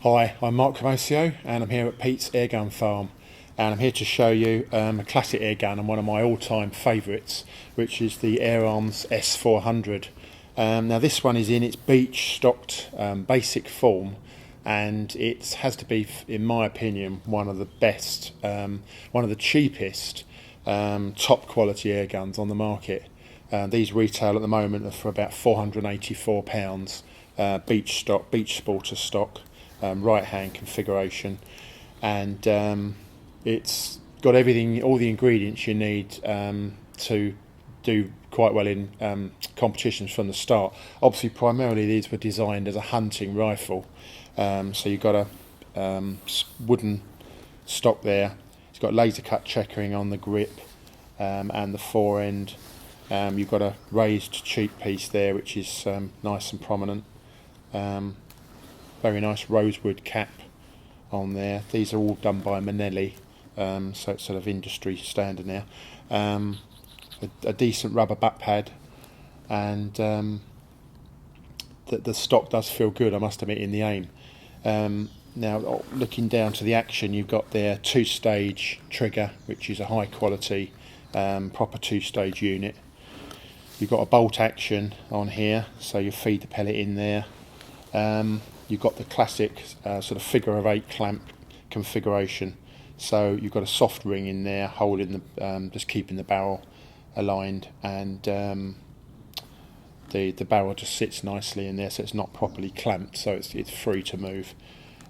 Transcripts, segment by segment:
Hi, I'm Mark Camoccio and I'm here at Pete's Airgun Farm, and I'm here to show you a classic airgun and one of my all-time favourites, which is the Air Arms S400. Now this one is in its beach stocked basic form, and it has to be, in my opinion, one of the best, one of the cheapest top quality airguns on the market. These retail at the moment for about £484, beach stock, beach sporter stock. Right hand configuration, and it's got everything, all the ingredients you need to do quite well in competitions from the start. Obviously, primarily these were designed as a hunting rifle, so you've got a wooden stock there. It's got laser cut checkering on the grip and the fore end. You've got a raised cheek piece there, which is nice and prominent. Very nice rosewood cap on there. These are all done by Manelli, so it's sort of industry standard now. A decent rubber butt pad, and the stock does feel good, I must admit, in the aim. Now, looking down to the action, you've got their two-stage trigger, which is a high quality, proper two-stage unit. You've got a bolt action on here, so you feed the pellet in there. You've got the classic sort of figure of 8 clamp configuration, so you've got a soft ring in there holding the just keeping the barrel aligned, and the barrel just sits nicely in there, so it's not properly clamped, so it's free to move.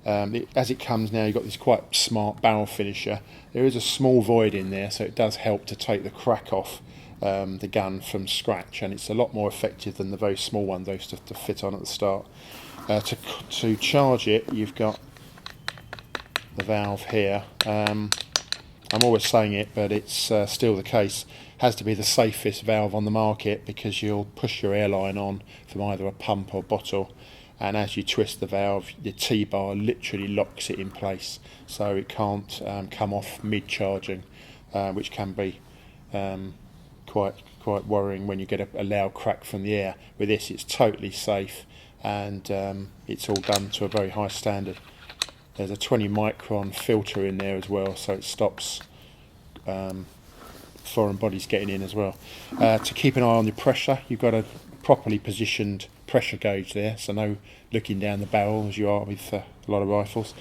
As it comes now, you've got this quite smart barrel finisher. There is a small void in there, so it does help to take the crack off the gun from scratch, and it's a lot more effective than the very small one they used to fit on at the start. To charge it, you've got the valve here. I'm always saying it, but it's still the case. Has to be the safest valve on the market, because you'll push your airline on from either a pump or bottle, and as you twist the valve, the T-bar literally locks it in place, so it can't come off mid-charging, which can be quite worrying when you get a loud crack from the air. With this, it's totally safe, and it's all done to a very high standard. There's a 20 micron filter in there as well, so it stops foreign bodies getting in as well. To keep an eye on the pressure, you've got a properly positioned pressure gauge there, so no looking down the barrel as you are with a lot of rifles.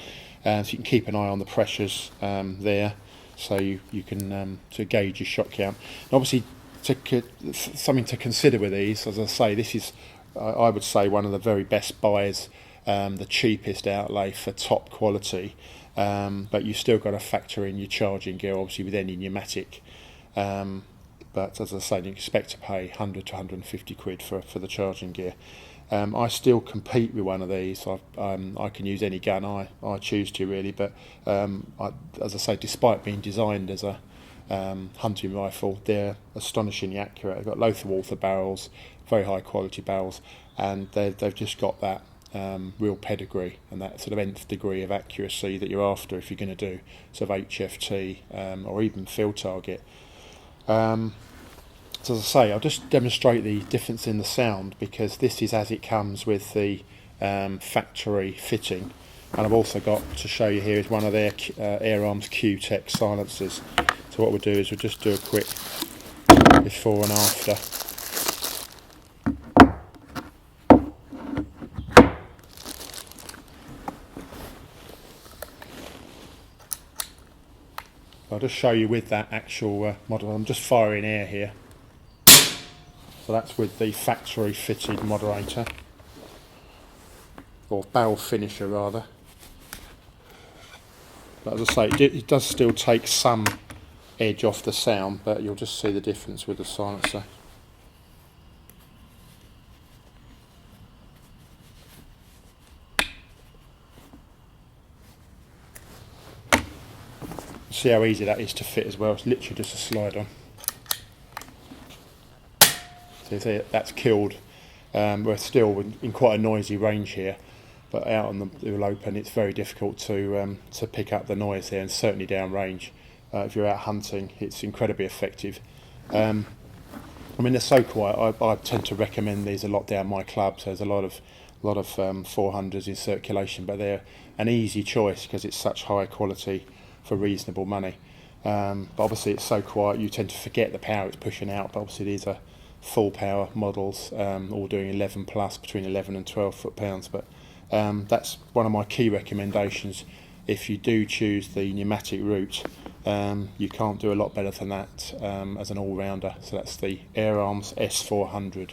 So you can keep an eye on the pressures there, so you can to gauge your shot count. And obviously, something to consider with these, as I say, this is, I would say, one of the very best buys, the cheapest outlay for top quality, but you've still got to factor in your charging gear, obviously, with any pneumatic. But as I say, you expect to pay 100 to 150 quid for the charging gear. I still compete with one of these. I can use any gun I choose to, really, but as I say, despite being designed as a hunting rifle, they're astonishingly accurate. They've got Lothar Walther barrels, very high quality barrels, and they've just got that real pedigree and that sort of nth degree of accuracy that you're after if you're going to do sort of HFT or even field target. So as I say, I'll just demonstrate the difference in the sound, because this is as it comes with the factory fitting, and I've also got to show you here is one of their Air Arms Q-Tech silencers. So what we'll do is we'll just do a quick before and after. I'll just show you with that actual model. I'm just firing air here. So that's with the factory fitted moderator, or barrel finisher rather. But as I say, it does still take some edge off the sound, but you'll just see the difference with the silencer. See how easy that is to fit as well. It's literally just a slide on. So you see that's killed. We're still in quite a noisy range here, but out on the real open, it's very difficult to pick up the noise there, and certainly down range. If you're out hunting, it's incredibly effective. I mean, they're so quiet. I tend to recommend these a lot down my clubs. There's a lot of a lot of 400s in circulation, but they're an easy choice because it's such high quality for reasonable money. But obviously it's so quiet you tend to forget the power it's pushing out, but obviously these are full power models, all doing 11 plus, between 11 and 12 foot-pounds. But that's one of my key recommendations. If you do choose the pneumatic route, you can't do a lot better than that as an all-rounder. So that's the Air Arms S400.